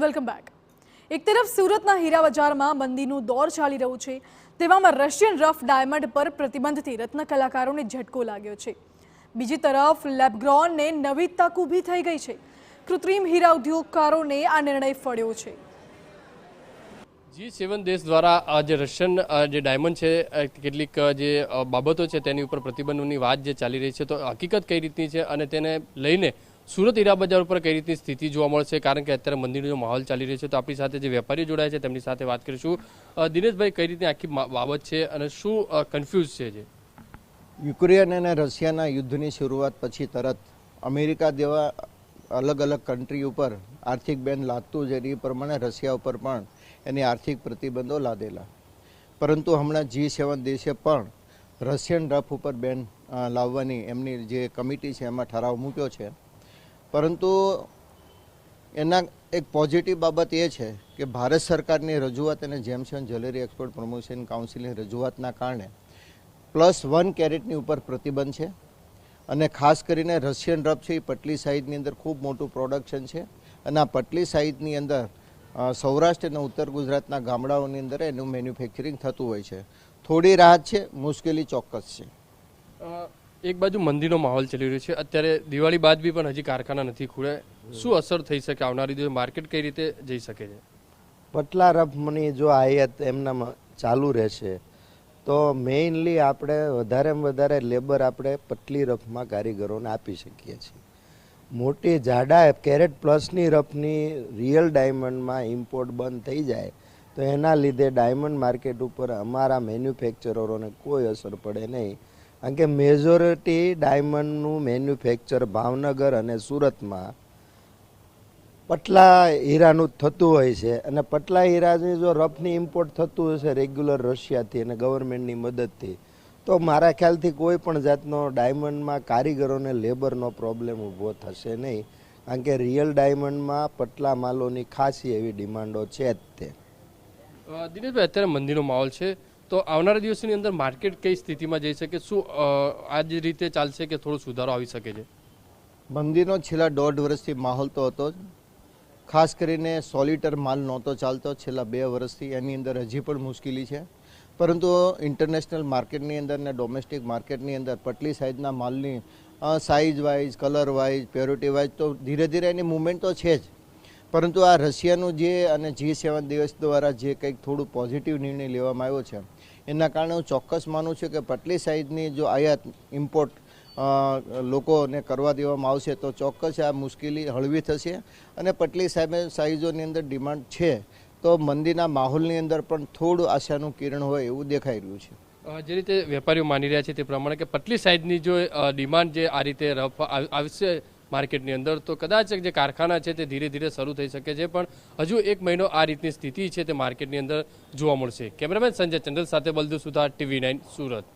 Welcome back. એક તરફ સુરતના હીરા બજારમાં મંદીનું દોર ચાલી રહ્યું છે, તેવામાં રશિયન રફ ડાયમંડ પર પ્રતિબંધથી રત્ન કલાકારોને ઝટકો લાગ્યો છે। બીજી તરફ લેબગ્રોનને નવી તક ઊભી થઈ ગઈ છે। કૃત્રિમ હીરા ઉદ્યોગકારોને આ નિર્ણય ફળ્યો છે। G7 દેશ દ્વારા જે રશિયન જે ડાયમંડ છે કેટલીક જે બાબતો છે તેની ઉપર પ્રતિબંધોની વાત જે ચાલી રહી છે, તો હકીકત કઈ રીતની છે અને તેને લઈને સુરત હીરા બજાર ઉપર કઈ રીતની સ્થિતિ જોવા મળશે, કારણ કે અત્યારે મંદીનો જો માહોલ ચાલી રહ્યો છે, તો આપણી સાથે જે વેપારીઓ જોડાયા છે તેમની સાથે વાત કરીશું। દિનેશભાઈ, કઈ રીતની આખી બાબત છે અને શું કન્ફ્યુઝ છે? યુક્રેન અને રશિયાના યુદ્ધની શરૂઆત પછી તરત અમેરિકા જેવા અલગ અલગ કન્ટ્રી ઉપર આર્થિક બેન લાદતું જ એ પ્રમાણે રશિયા ઉપર પણ એની આર્થિક પ્રતિબંધો લાદેલા, પરંતુ હમણાં G7 દેશે પણ રશિયન રફ ઉપર બેન લાવવાની એમની જે કમિટી છે એમાં ઠરાવ મૂક્યો છે। પરંતુ એના એક પોઝિટિવ બાબત એ છે કે ભારત સરકારની રજૂઆત અને gems and jewellery export promotion કાઉન્સિલની રજૂઆતના કારણે +1 કેરેટની ઉપર પ્રતિબંધ છે અને ખાસ કરીને રશિયન રફ છે એ પટલી સાઇઝની અંદર ખૂબ મોટું પ્રોડક્શન છે અને આ પટલી સાઇઝની અંદર સૌરાષ્ટ્ર અને ઉત્તર ગુજરાતના ગામડાઓની અંદર એનું મેન્યુફેક્ચરિંગ થતું હોય છે। થોડી રાહત છે, મુશ્કેલી ચોક્કસ છે। એક બાજુ મંદીનો માહોલ ચાલી રહ્યો છે, અત્યારે દિવાળી બાદ બી પણ હજી કારખાના નથી ખુલ્યા, શું અસર થઈ શકે આવનારી દિવસે, માર્કેટ કઈ રીતે જઈ શકે છે? પટલા રફની જો આયાત એમના ચાલુ રહેશે તો મેઇનલી આપણે વધારેમાં વધારે લેબર આપણે પટલી રફમાં કારીગરોને આપી શકીએ છીએ। મોટી જાડા કેરેટ પ્લસની રફની રિયલ ડાયમંડમાં ઇમ્પોર્ટ બંધ થઈ જાય તો એના લીધે ડાયમંડ માર્કેટ ઉપર અમારા મેન્યુફેક્ચરરોને કોઈ અસર પડે નહીં, કારણ કે મેજોરિટી ડાયમંડનું મેન્યુફેક્ચર ભાવનગર અને સુરતમાં પટલા હીરાનું થતું હોય છે અને પટલા હીરાની જો રફની ઇમ્પોર્ટ થતું હશે રેગ્યુલર રશિયાથી અને ગવર્મેન્ટની મદદથી, તો મારા ખ્યાલથી કોઈ પણ જાતનો ડાયમંડમાં કારીગરોને લેબરનો પ્રોબ્લેમ ઊભો થશે નહીં, કારણ કે રિયલ ડાયમંડમાં પટલા માલોની ખાસી એવી ડિમાન્ડો છે જ તે। દિનેશભાઈ, અત્યારે મંદીનો માહોલ છે, તો આવનારા દિવસની અંદર માર્કેટ કઈ સ્થિતિમાં જઈ શકે? શું આ જ રીતે ચાલશે કે થોડો સુધારો આવી શકે છે? મંદીનો છેલ્લા 1.5 વર્ષથી માહોલ તો હતો જ, ખાસ કરીને સોલિટર માલ નહોતો ચાલતો છેલ્લા 2 વર્ષથી, એની અંદર હજી પણ મુશ્કેલી છે। પરંતુ ઇન્ટરનેશનલ માર્કેટની અંદર ને ડોમેસ્ટિક માર્કેટની અંદર પટલી સાઇઝના માલની size wise, colour wise, purity wise તો ધીરે ધીરે એની મુવમેન્ટ તો છે જ, પરંતુ આ રશિયાનું જે અને G7 દેશ દ્વારા જે કંઈક થોડું પોઝિટિવ નિર્ણય લેવામાં આવ્યો છે એના કારણે હું ચોક્કસ માનું છું કે પટલી સાઇઝની જો આયાત ઇમ્પોર્ટ લોકોને કરવા દેવામાં આવશે તો ચોક્કસ આ મુશ્કેલી હળવી થશે અને પટલી સાઇઝોની અંદર ડિમાન્ડ છે, તો મંદીના માહોલની અંદર પણ થોડું આશાનું કિરણ હોય એવું દેખાઈ રહ્યું છે। જે રીતે વેપારીઓ માની રહ્યા છે તે પ્રમાણે કે પટલી સાઇઝની જો ડિમાન્ડ જે આ રીતે રફ આવશે માર્કેટની અંદર, તો કદાચ જે કારખાના છે તે ધીરે ધીરે શરૂ થઈ શકે છે, પણ હજુ 1 મહિનો આ રીતની સ્થિતિ છે તે માર્કેટની અંદર જોવા મળશે। કેમેરામેન સંજય ચંદ્ર સાથે બલદુ સુથાર, TV9 સુરત।